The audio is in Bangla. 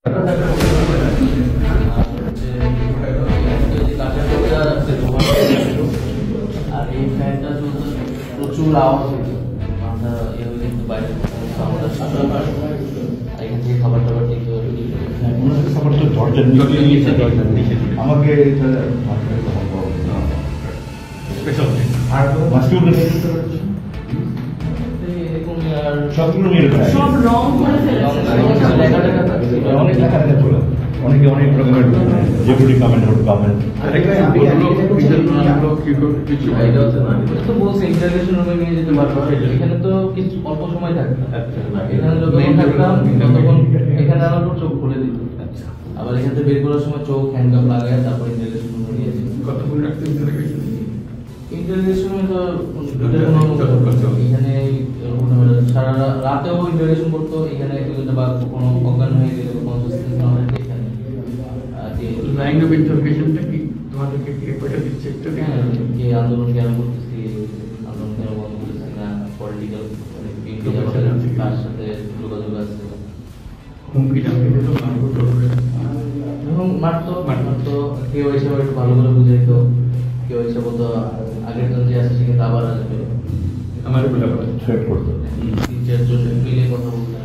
আর এই ফ্যানটা প্রচুর আওয়াজ হতো, মাথা এ হয়ে কিন্তু বাইরে এখান থেকে খাবার টাবার দিতে আমাকে সবগুলো নিয়ে অনেক লেখা ছিল, অনেকে অনেক রকমের ডেপুটি কমান্ডার কমেন্ট বলছে ইন্টারভিউশন রুমে নিয়ে যেতে পারবো। এখানে তো কিছু অল্প সময় থাকবে, এখানে যতক্ষণ থাকতাম ততক্ষণ এখানে আমার চোখ খুলে দিত, আবার এখান থেকে বের করার সময় চোখ হ্যান্ডকাপ লাগায় তারপর ইন্টারভিউশন রুমে নিয়ে যেত। ইন্টারভিউশনে তো এখানে সারা রাতেও ইন্টারভিউশন করতো এখানে, বা কোনো অজ্ঞান হয়ে গেলে লাইন অফ ইন্টারভিউশনটা কি তোমাদেরকে কে কয়টা দিচ্ছে একটু কে আন্দোলন কেন করতেছি, আন্দোলন কেন বন্ধ করতেছি না, পলিটিক্যাল তার সাথে যোগাযোগ আছে, হুমকিটা তো মারতো কেউ এসে একটু ভালো করে বুঝাইতো, কেউ এসে বলতো আগের জন যে আসছে কিন্তু আবার আসবে, আমার বলে থ্রেট করতো, 3-4 জন মিলে কথা বলতো।